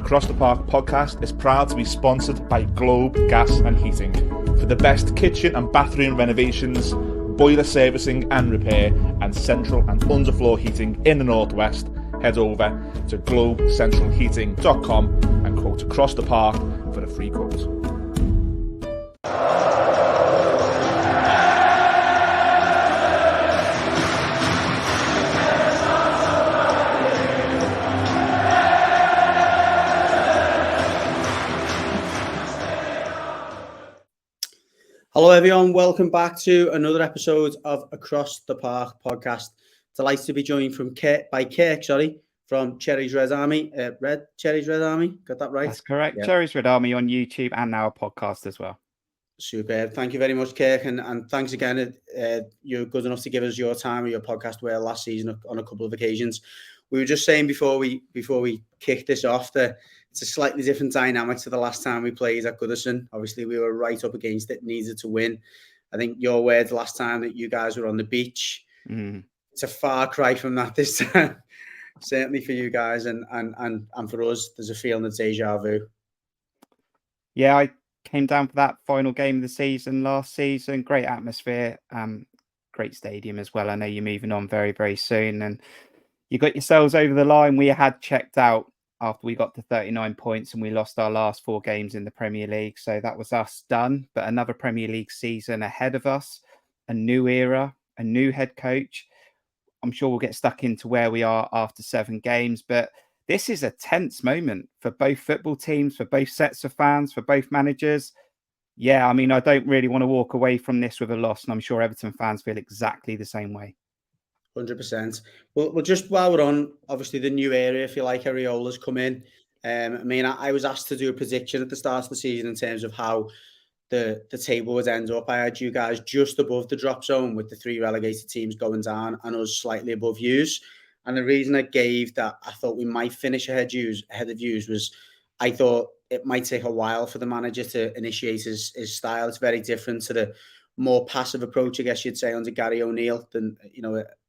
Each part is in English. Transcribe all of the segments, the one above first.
Across the Park podcast is proud to be sponsored by Globe Gas and Heating. For the best kitchen and bathroom renovations, boiler servicing and repair, and central and underfloor heating in the Northwest, head over to globecentralheating.com and quote Across the Park for a free quote. Hello everyone, welcome back to another episode of Across the Park podcast. Delighted to be joined by Kirk, from Cherry's Red Army. Cherry's Red Army, got that right? That's correct. Yeah. Cherry's Red Army on YouTube and now a podcast as well. Superb. Thank you very much, Kirk, and thanks again. You're good enough to give us your time or your podcast where last season on a couple of occasions. We were just saying before we kicked this off that it's a slightly different dynamic to the last time we played at Goodison. Obviously, we were right up against it, needed to win. I think your words last time that you guys were on the beach. It's a far cry from that this time. Certainly for you guys and for us, there's a feeling of deja vu. Yeah, I came down for that final game of the season last season. Great atmosphere, great stadium as well. I know you're moving on very, very soon, and you got yourselves over the line. We had checked out after we got to 39 points and we lost our last 4 games in the Premier League. So that was us done. But another Premier League season ahead of us, a new era, a new head coach. I'm sure we'll get stuck into where we are after 7 games. But this is a tense moment for both football teams, for both sets of fans, for both managers. Yeah, I mean, I don't really want to walk away from this with a loss. And I'm sure Everton fans feel exactly the same way. 100%. Well, just while we're on, obviously the new area, if you like, Areola's come in. I was asked to do a prediction at the start of the season in terms of how the table would end up. I had you guys just above the drop zone with the 3 relegated teams going down and us slightly above yous. And the reason I gave that I thought we might finish ahead of yous was I thought it might take a while for the manager to initiate his style. It's very different to the more passive approach, I guess you'd say, under Gary O'Neill. Than,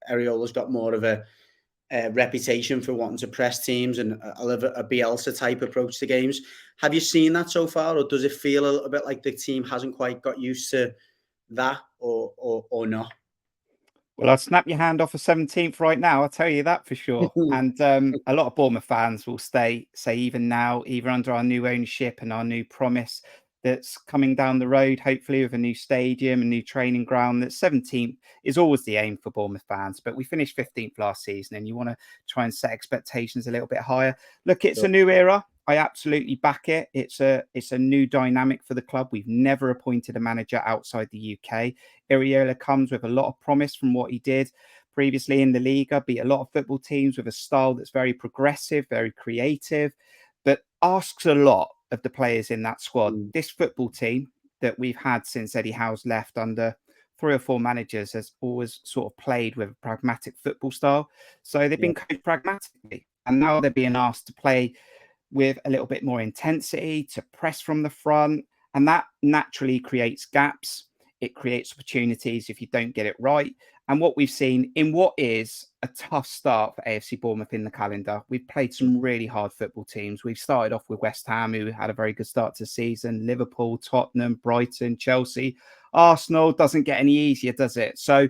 Areola's got more of a reputation for wanting to press teams and a Bielsa type approach to games. Have you seen that so far, or does it feel a little bit like the team hasn't quite got used to that, or not? Well, I'll snap your hand off a 17th right now. I'll tell you that for sure. And a lot of Bournemouth fans will say even now, even under our new ownership and our new promise that's coming down the road, hopefully with a new stadium, a new training ground, that 17th is always the aim for Bournemouth fans. But we finished 15th last season and you want to try and set expectations a little bit higher. Look, it's a new era. I absolutely back it. It's a new dynamic for the club. We've never appointed a manager outside the UK. Areola comes with a lot of promise from what he did previously in the Liga, beat a lot of football teams with a style that's very progressive, very creative, but asks a lot of the players in that squad. This football team that we've had since Eddie Howe's left under 3 or 4 managers has always sort of played with a pragmatic football style. So they've been coached pragmatically, and now they're being asked to play with a little bit more intensity, to press from the front, and that naturally creates gaps. It creates opportunities if you don't get it right. And what we've seen in what is a tough start for AFC Bournemouth in the calendar, we've played some really hard football teams. We've started off with West Ham, who had a very good start to the season, Liverpool, Tottenham, Brighton, Chelsea. Arsenal doesn't get any easier, does it? So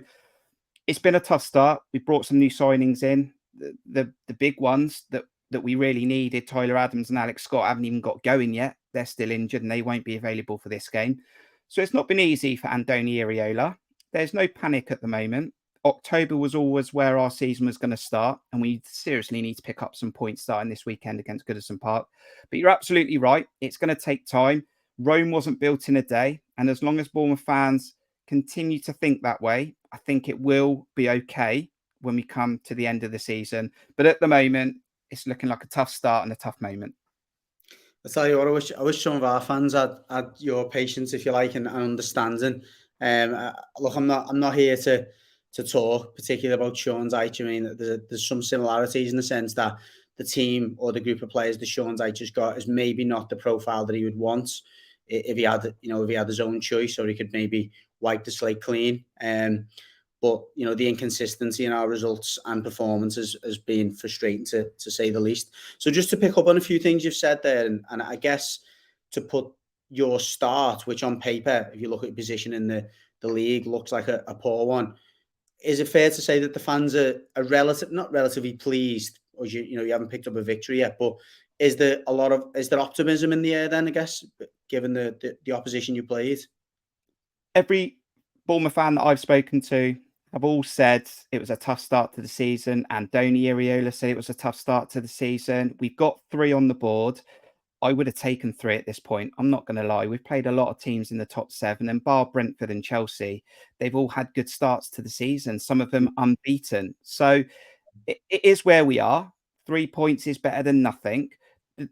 it's been a tough start. We brought some new signings in. The big ones that we really needed, Tyler Adams and Alex Scott, haven't even got going yet. They're still injured and they won't be available for this game. So it's not been easy for Andoni Areola. There's no panic at the moment. October was always where our season was going to start, and we seriously need to pick up some points starting this weekend against Goodison Park. But you're absolutely right. It's going to take time. Rome wasn't built in a day. And as long as Bournemouth fans continue to think that way, I think it will be okay when we come to the end of the season. But at the moment, it's looking like a tough start and a tough moment. I tell you what, I wish some of our fans had your patience, if you like, and understanding. Look, I'm not here to talk particularly about Sean Dyche. I mean, there's some similarities in the sense that the team or the group of players that Sean Dyche has got is maybe not the profile that he would want if he had his own choice, or he could maybe wipe the slate clean. But, the inconsistency in our results and performances has been frustrating to say the least. So just to pick up on a few things you've said there, and I guess to put your start, which on paper, if you look at your position in the league, looks like a poor one. Is it fair to say that the fans are not relatively pleased, or you haven't picked up a victory yet, but is there optimism in the air then, I guess, given the opposition you played? Every Bournemouth fan that I've spoken to have all said it was a tough start to the season. And Andoni Iraola said it was a tough start to the season. We've got 3 on the board. I would have taken 3 at this point. I'm not going to lie. We've played a lot of teams in the top 7, and bar Brentford and Chelsea, they've all had good starts to the season, some of them unbeaten. So it is where we are. 3 points is better than nothing.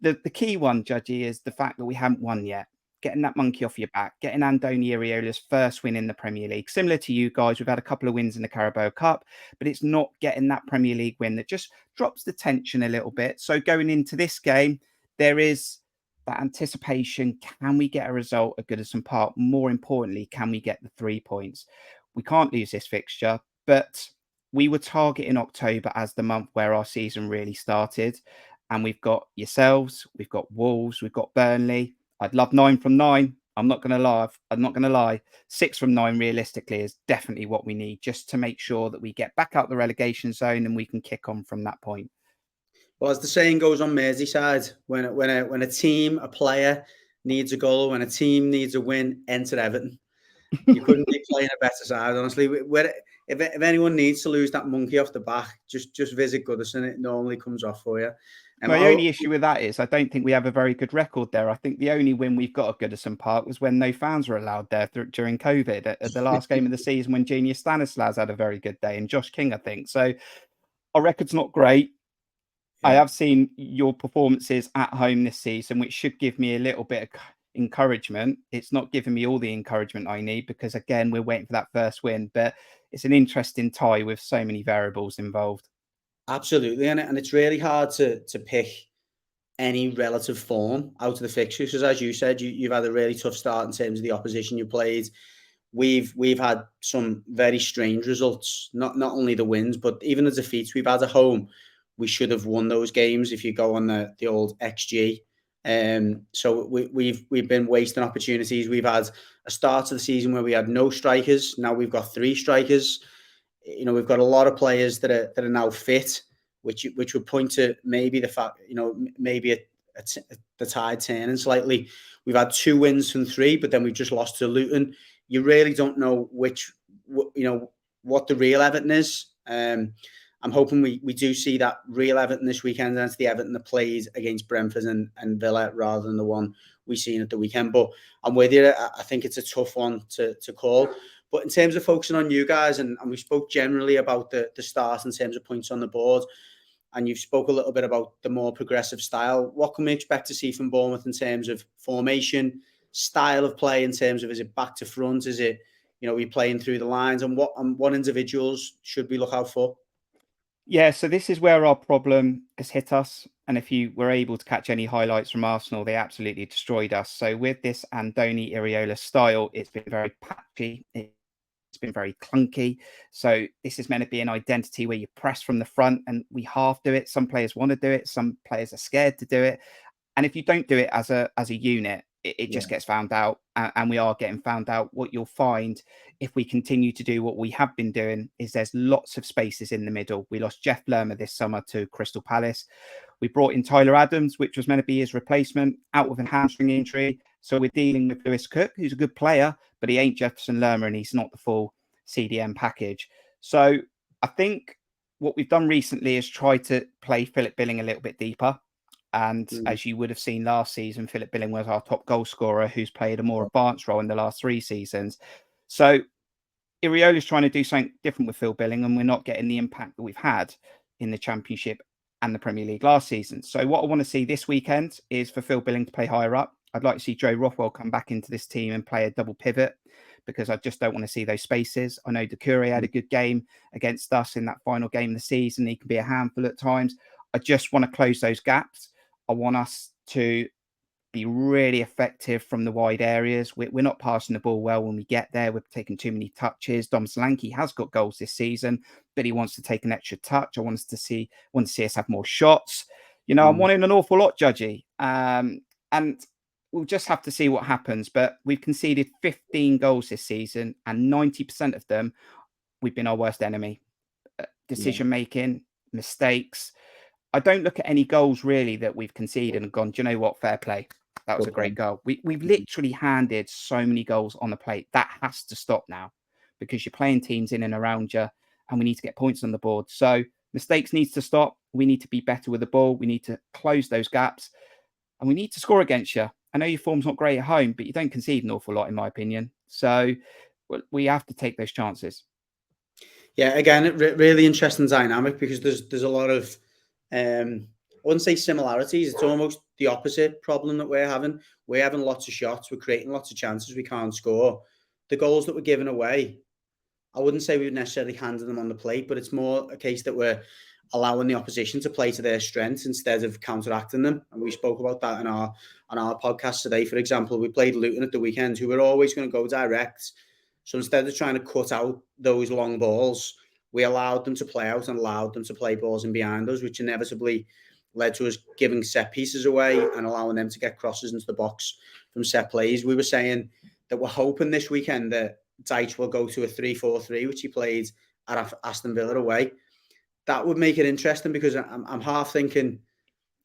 The key one, Judgy, is the fact that we haven't won yet. Getting that monkey off your back, getting Andoni Iraola's first win in the Premier League. Similar to you guys, we've had a couple of wins in the Carabao Cup, but it's not getting that Premier League win that just drops the tension a little bit. So going into this game, there is that anticipation. Can we get a result at Goodison Park? More importantly, can we get the 3 points? We can't lose this fixture, but we were targeting October as the month where our season really started. And we've got yourselves, we've got Wolves, we've got Burnley. I'd love 9 from 9. I'm not going to lie. 6 from 9 realistically is definitely what we need, just to make sure that we get back out the relegation zone and we can kick on from that point. Well, as the saying goes on Merseyside, when a team, a player needs a goal, when a team needs a win, enter Everton. You couldn't be playing a better side, honestly. If anyone needs to lose that monkey off the back, just visit Goodison. It normally comes off for you. My only issue with that is I don't think we have a very good record there. I think the only win we've got at Goodison Park was when no fans were allowed there during COVID at the last game of the season, when Genius Stanislas had a very good day, and Josh King, I think. So our record's not great. Yeah. I have seen your performances at home this season, which should give me a little bit of encouragement. It's not giving me all the encouragement I need because, again, we're waiting for that first win. But it's an interesting tie with so many variables involved. Absolutely, and it's really hard to pick any relative form out of the fixtures because, as you said, you've had a really tough start in terms of the opposition you played. We've had some very strange results, not only the wins, but even the defeats we've had at home. We should have won those games if you go on the old XG. So we've been wasting opportunities. We've had a start to the season where we had no strikers. Now we've got 3 strikers. We've got a lot of players that are now fit, which would point to maybe the fact, maybe the tide turning slightly. We've had 2 wins from 3, but then we've just lost to Luton. You really don't know what the real Everton is. I'm hoping we do see that real Everton this weekend, and it's the Everton that plays against Brentford and Villa rather than the one we seen at the weekend. But I'm with you. I think it's a tough one to call. But in terms of focusing on you guys, and we spoke generally about the start in terms of points on the board, and you've spoke a little bit about the more progressive style. What can we expect to see from Bournemouth in terms of formation, style of play, in terms of, is it back to front? Is it, we playing through the lines? And what individuals should we look out for? Yeah, so this is where our problem has hit us. And if you were able to catch any highlights from Arsenal, they absolutely destroyed us. So with this Andoni Iraola style, it's been very patchy. It's been very clunky. So this is meant to be an identity where you press from the front, and we half do it. Some players want to do it. Some players are scared to do it. And if you don't do it as a unit, it just gets found out, and we are getting found out. What you'll find if we continue to do what we have been doing is there's lots of spaces in the middle. We lost Jeff Lerma this summer to Crystal Palace. We brought in Tyler Adams, which was meant to be his replacement, out with a hamstring injury. So we're dealing with Lewis Kirk, who's a good player, but he ain't Jefferson Lerma, and he's not the full CDM package. So I think what we've done recently is try to play Philip Billing a little bit deeper. And as you would have seen last season, Philip Billing was our top goal scorer, who's played a more advanced role in the last 3 seasons. So Iraola's trying to do something different with Phil Billing, and we're not getting the impact that we've had in the Championship and the Premier League last season. So what I want to see this weekend is for Phil Billing to play higher up. I'd like to see Joe Rothwell come back into this team and play a double pivot, because I just don't want to see those spaces. I know Doucouré had a good game against us in that final game of the season. He can be a handful at times. I just want to close those gaps. I want us to be really effective from the wide areas. We're not passing the ball well when we get there. We're taking too many touches. Dom Solanke has got goals this season, but he wants to take an extra touch. I want to see us have more shots. I'm wanting an awful lot, Judgy. And we'll just have to see what happens. But we've conceded 15 goals this season, and 90% of them, we've been our worst enemy. Decision-making, mistakes. I don't look at any goals really that we've conceded and gone, do you know what, fair play. That was a great goal. We've literally handed so many goals on the plate. That has to stop now because you're playing teams in and around you and we need to get points on the board. So mistakes needs to stop. We need to be better with the ball. We need to close those gaps and we need to score against you. I know your form's not great at home, but you don't concede an awful lot, in my opinion. So we have to take those chances. Yeah, again, really interesting dynamic because there's a lot of, I wouldn't say similarities. It's almost the opposite problem that we're having. We're having lots of shots. We're creating lots of chances. We can't score. The goals that we're giving away, I wouldn't say we would necessarily handle them on the plate, but it's more a case that we're allowing the opposition to play to their strengths instead of counteracting them. And we spoke about that on our podcast today. For example, we played Luton at the weekend, who were always going to go direct. So instead of trying to cut out those long balls, we allowed them to play out and allowed them to play balls in behind us, which inevitably led to us giving set pieces away and allowing them to get crosses into the box from set plays. We were saying that we're hoping this weekend that Dyche will go to a 3-4-3, which he played at Aston Villa away. That would make it interesting because I'm half thinking,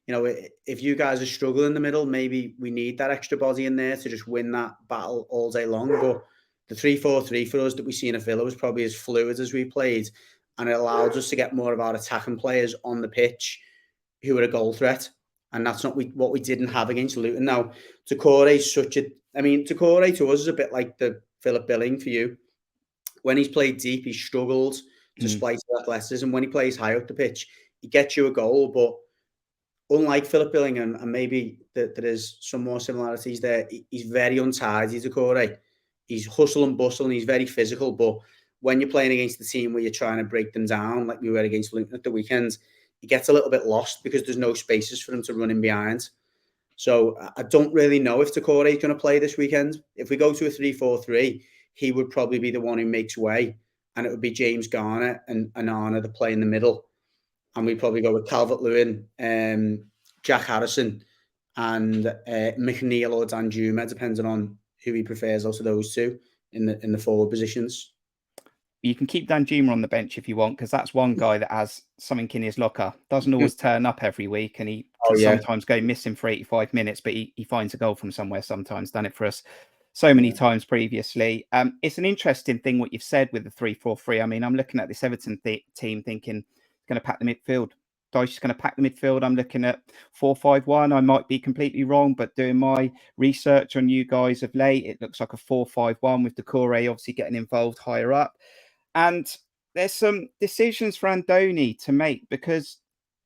if you guys are struggling in the middle, maybe we need that extra body in there to just win that battle all day long. But the 3-4-3 for us that we see in a Villa was probably as fluid as we played, and it allowed us to get more of our attacking players on the pitch who are a goal threat, and that's not what we didn't have against Luton. Now, Doucouré is Doucouré to us is a bit like the Philip Billing for you. When he's played deep, he struggled to splice athleticism. When he plays high up the pitch, he gets you a goal, but unlike Philip Billing, and maybe there is some more similarities there, he's very untidy, Doucouré. He's hustle and bustle and he's very physical, but when you're playing against the team where you're trying to break them down, like we were against Luton at the weekend, he gets a little bit lost because there's no spaces for him to run in behind. So I don't really know if Doucouré is going to play this weekend. If we go to a 3-4-3, he would probably be the one who makes way, and it would be James Garner and Onana that play in the middle. And we'd probably go with Calvert-Lewin, Jack Harrison, and McNeil or Danjuma, depending on who he prefers out of those two in the forward positions. You can keep Danjuma on the bench if you want, because that's one guy that has something in his locker. Doesn't always turn up every week, and he can sometimes go missing for 85 minutes, but he finds a goal from somewhere sometimes. Done it for us so many times previously. It's an interesting thing what you've said with the 3-4-3. I mean, I'm looking at this Everton team thinking, going to pack the midfield. Dyche is going to pack the midfield. I'm looking at 4-5-1. I might be completely wrong, but doing my research on you guys of late, it looks like a 4-5-1 with Doucouré obviously getting involved higher up. And there's some decisions for Andoni to make because,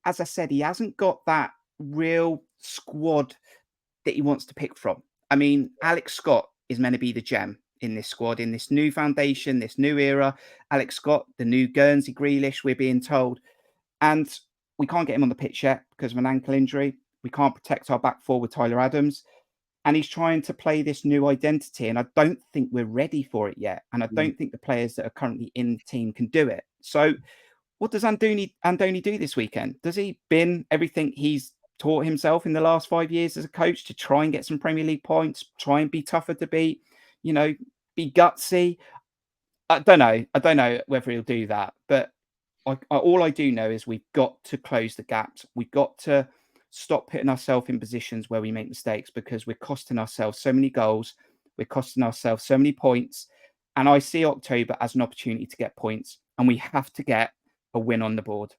as I said, he hasn't got that real squad that he wants to pick from. I mean, Alex Scott is meant to be the gem in this squad, in this new foundation, this new era. Alex Scott, the new Guernsey Grealish, we're being told. And we can't get him on the pitch yet because of an ankle injury. We can't protect our back four with Tyler Adams. And he's trying to play this new identity. And I don't think we're ready for it yet. And I don't think the players that are currently in the team can do it. So what does Andoni do this weekend? Does he bin everything he's taught himself in the last 5 years as a coach to try and get some Premier League points, try and be tougher to beat, be gutsy? I don't know whether he'll do that. But all I do know is we've got to close the gaps. We've got to stop putting ourselves in positions where we make mistakes because we're costing ourselves so many goals. We're costing ourselves so many points. And I see October as an opportunity to get points. And we have to get a win on the board.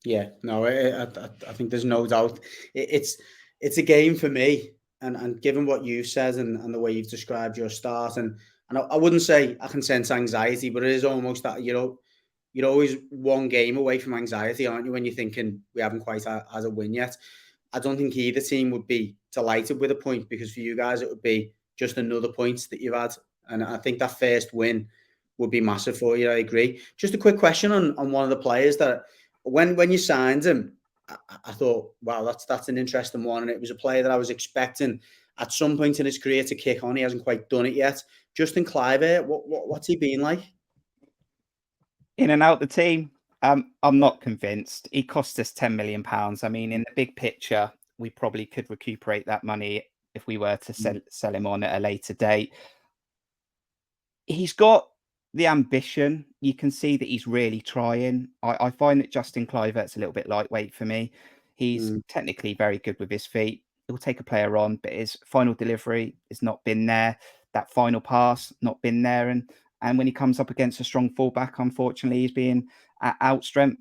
Yeah, no, I think there's no doubt. It's a game for me. And given what you've said and the way you've described your start, and I wouldn't say I can sense anxiety, but it is almost that, you're always one game away from anxiety, aren't you, when you're thinking we haven't quite had a win yet. I don't think either team would be delighted with a point because for you guys, it would be just another point that you've had. And I think that first win would be massive for you. I agree. Just a quick question on one of the players that when you signed him, I thought, wow, that's an interesting one. And it was a player that I was expecting at some point in his career to kick on. He hasn't quite done it yet. Justin Kluivert, what's he been like? In and out the team, I'm not convinced. He cost us £10 million. I mean, in the big picture, we probably could recuperate that money if we were to sell him on at a later date. He's got the ambition. You can see that he's really trying. I find that Justin Kluivert's a little bit lightweight for me. He's technically very good with his feet. He'll take a player on, but his final delivery has not been there. That final pass, not been there. And when he comes up against a strong fullback, unfortunately, he's being outdone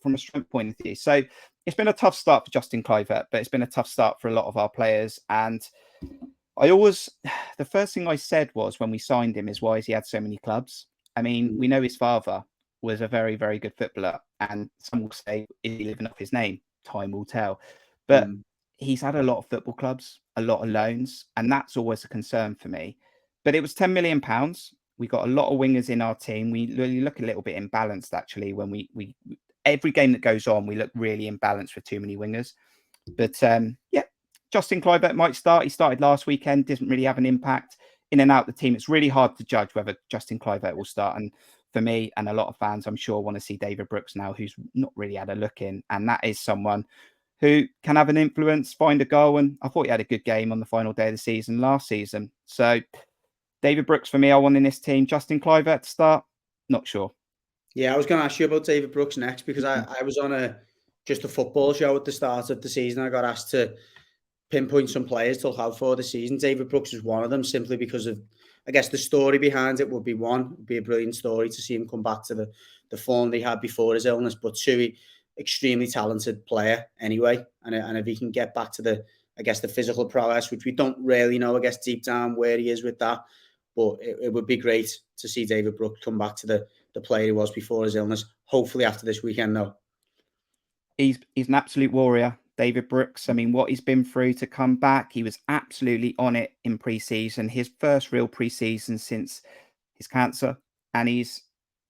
from a strength point of view. So it's been a tough start for Justin Kluivert, but it's been a tough start for a lot of our players. And the first thing I said was when we signed him is, why has he had so many clubs? I mean, we know his father was a very, very good footballer, and some will say, is he living off his name? Time will tell. But he's had a lot of football clubs, a lot of loans, and that's always a concern for me. But it was £10 million. We got a lot of wingers in our team. We really look a little bit imbalanced, actually, when we every game that goes on, we look really imbalanced with too many wingers. But yeah, Justin Kluivert might start. He started last weekend, doesn't really have an impact in and out the team. It's really hard to judge whether Justin Kluivert will start. And for me and a lot of fans, I'm sure, want to see David Brooks now, who's not really had a look in. And that is someone who can have an influence, find a goal. And I thought he had a good game on the final day of the season last season. So David Brooks for me, I want in this team. Justin Kluivert to start, not sure. Yeah, I was going to ask you about David Brooks next, because I was on just a football show at the start of the season. I got asked to pinpoint some players to look out for the season. David Brooks is one of them, simply because of, I guess, the story behind it would be one. It would be a brilliant story to see him come back to the form he had before his illness. But two, extremely talented player anyway. And if he can get back to the physical prowess, which we don't really know, I guess, deep down where he is with that. But it would be great to see David Brooks come back to the player he was before his illness. Hopefully after this weekend, though. He's an absolute warrior, David Brooks. I mean, what he's been through to come back, he was absolutely on it in pre-season. His first real pre-season since his cancer. And he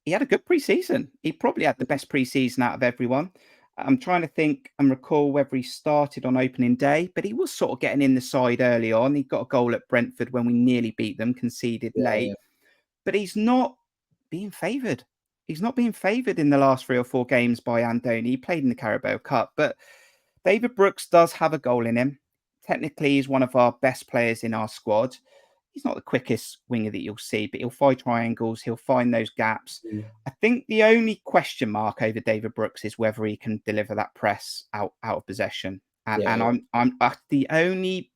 had a good pre-season. He probably had the best pre-season out of everyone. I'm trying to think and recall whether he started on opening day, but he was sort of getting in the side early on. He got a goal at Brentford when we nearly beat them, conceded late. Yeah. But he's not being favoured. He's not being favoured in the last 3 or 4 games by Andoni. He played in the Carabao Cup, but David Brooks does have a goal in him. Technically, he's one of our best players in our squad. He's not the quickest winger that you'll see, but he'll find triangles. He'll find those gaps. I think the only question mark over David Brooks is whether he can deliver that press out of possession. And I'm the only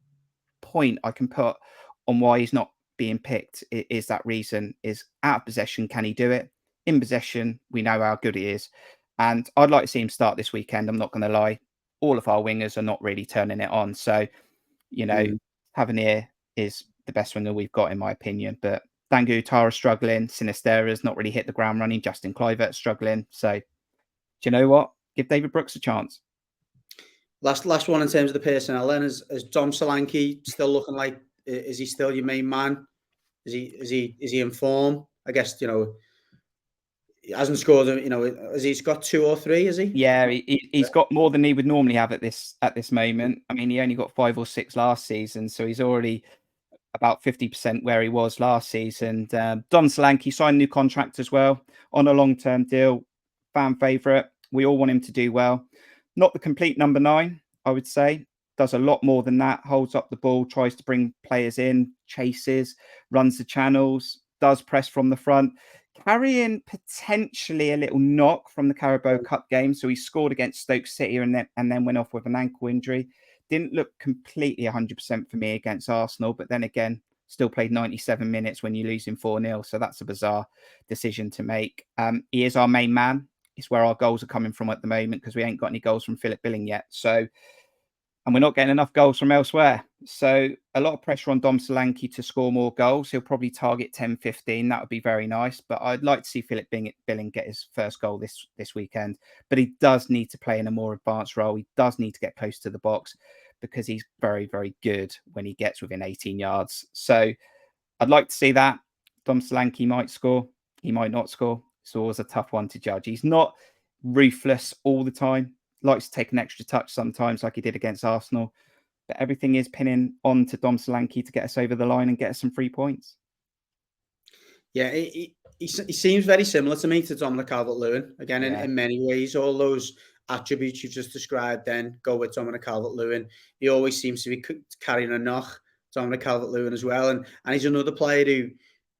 point I can put on why he's not being picked is that reason is out of possession. Can he do it? In possession, we know how good he is. And I'd like to see him start this weekend. I'm not going to lie. All of our wingers are not really turning it on. So, Tavernier is the best winger we've got, in my opinion. But Dangu Utara struggling. Sinistera's not really hit the ground running. Justin Kluivert struggling. So, do you know what? Give David Brooks a chance. Last one in terms of the personnel then, is Dom Solanke still looking like, is he still your main man? Is he in form? I guess, he hasn't scored, has he got 2 or 3, is he? Yeah, he's got more than he would normally have at this moment. I mean, he only got 5 or 6 last season, so he's already about 50% where he was last season. Dom Solanke signed a new contract as well on a long-term deal. Fan favourite. We all want him to do well. Not the complete number 9, I would say. Does a lot more than that. Holds up the ball, tries to bring players in, chases, runs the channels, does press from the front. Carrying potentially a little knock from the Carabao Cup game. So he scored against Stoke City and then went off with an ankle injury. Didn't look completely 100% for me against Arsenal. But then again, still played 97 minutes when you're losing 4-0. So that's a bizarre decision to make. He is our main man. It's where our goals are coming from at the moment because we ain't got any goals from Philip Billing yet. So, and we're not getting enough goals from elsewhere. So a lot of pressure on Dom Solanke to score more goals. He'll probably target 10, 15. That would be very nice. But I'd like to see Philip Billing get his first goal this weekend. But he does need to play in a more advanced role. He does need to get close to the box because he's very, very good when he gets within 18 yards. So I'd like to see that. Dom Solanke might score. He might not score. It's always a tough one to judge. He's not ruthless all the time. likes to take an extra touch sometimes, like he did against Arsenal. But everything is pinning on to Dom Solanke to get us over the line and get us some 3 points. Yeah, he seems very similar to me to Dominic Calvert-Lewin. Again, in many ways, all those attributes you've just described then go with Dominic Calvert-Lewin. He always seems to be carrying a knock, Dominic Calvert-Lewin as well. And he's another player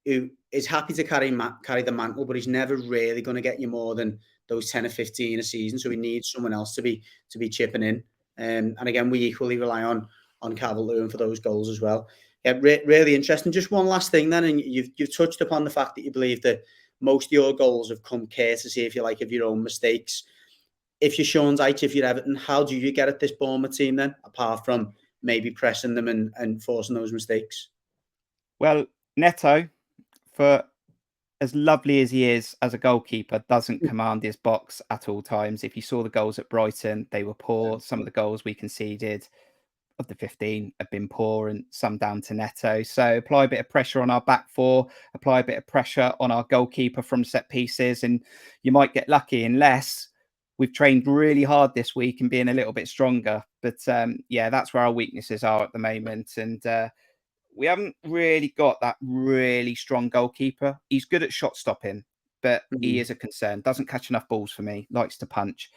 who is happy to carry the mantle, but he's never really going to get you more than those 10 or 15 a season. So he needs someone else to be chipping in. And again, we equally rely on Calvert-Lewin for those goals as well. Yeah, really interesting. Just one last thing then, and you've touched upon the fact that you believe that most of your goals have come courtesy, if you like, of your own mistakes. If you're Sean Dyche, if you're Everton, how do you get at this Bournemouth team then, apart from maybe pressing them and forcing those mistakes? Well, Neto, for as lovely as he is as a goalkeeper, doesn't command his box at all times. If you saw the goals at Brighton, they were poor. Some of the goals we conceded of the 15 have been poor, and some down to Neto. So apply a bit of pressure on our back four, apply a bit of pressure on our goalkeeper from set pieces, and you might get lucky, unless we've trained really hard this week and being a little bit stronger. But yeah, that's where our weaknesses are at the moment. And we haven't really got that really strong goalkeeper. He's good at shot stopping, but he is a concern. Doesn't catch enough balls for me, likes to punch.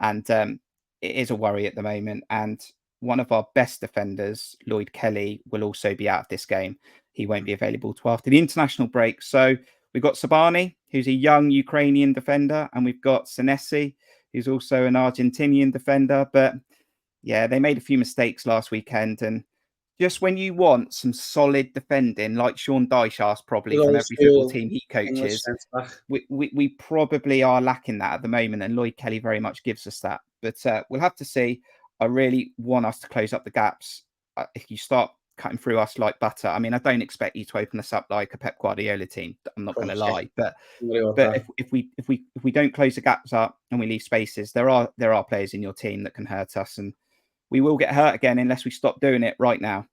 And it is a worry at the moment. And one of our best defenders, Lloyd Kelly, will also be out of this game. He won't be available till after the international break. So we've got Sabani, who's a young Ukrainian defender, and we've got Senesi, who's also an Argentinian defender. But yeah, they made a few mistakes last weekend. And just when you want some solid defending, like Sean Dyche asked probably from every football team he coaches, we probably are lacking that at the moment. And Lloyd Kelly very much gives us that. But we'll have to see. I really want us to close up the gaps. If you start cutting through us like butter, I mean, I don't expect you to open us up like a Pep Guardiola team. I'm not going to lie, but if we don't close the gaps up and we leave spaces, there are players in your team that can hurt us, and we will get hurt again unless we stop doing it right now.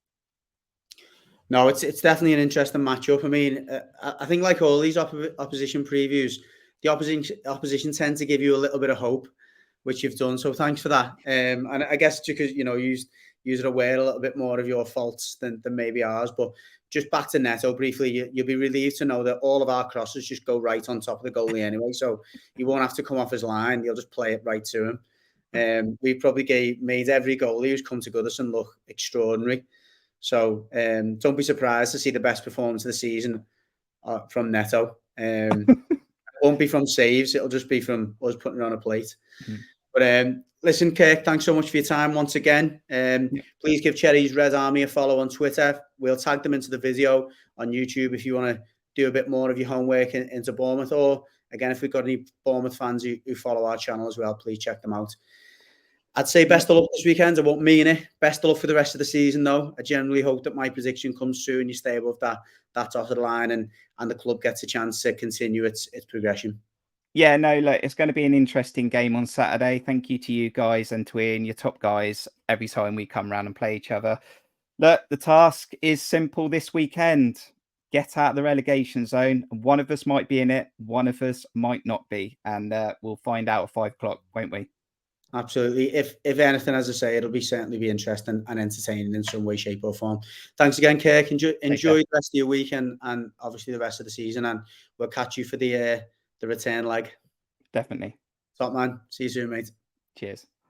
No, it's definitely an interesting matchup. I mean, I think like all these opposition previews, the opposition tend to give you a little bit of hope, which you've done. So thanks for that. And I guess because, you're aware a little bit more of your faults than maybe ours. But just back to Neto briefly, you'll be relieved to know that all of our crosses just go right on top of the goalie anyway. So he won't have to come off his line. You'll just play it right to him. We probably made every goalie who's come to Goodison look extraordinary. So don't be surprised to see the best performance of the season from Neto. It won't be from saves. It'll just be from us putting it on a plate. But listen, Kirk, thanks so much for your time once again. Please give Cherry's Red Army a follow on Twitter. We'll tag them into the video on YouTube if you want to do a bit more of your homework into Bournemouth. Or, again, if we've got any Bournemouth fans who follow our channel as well, please check them out. I'd say best of luck this weekend. I won't mean it. Best of luck for the rest of the season, though. I generally hope that my prediction comes true and you stay above that dotted line and the club gets a chance to continue its progression. Yeah, no, look, it's going to be an interesting game on Saturday. Thank you to you guys and to Ian, your top guys, every time we come around and play each other. Look, the task is simple this weekend. Get out of the relegation zone. One of us might be in it. One of us might not be. And we'll find out at 5 o'clock, won't we? Absolutely. If anything, as I say, it'll certainly be interesting and entertaining in some way, shape or form. Thanks again, Kirk. Enjoy the rest of your weekend and obviously the rest of the season. And we'll catch you for the return leg. Definitely. Top man. See you soon, mate. Cheers.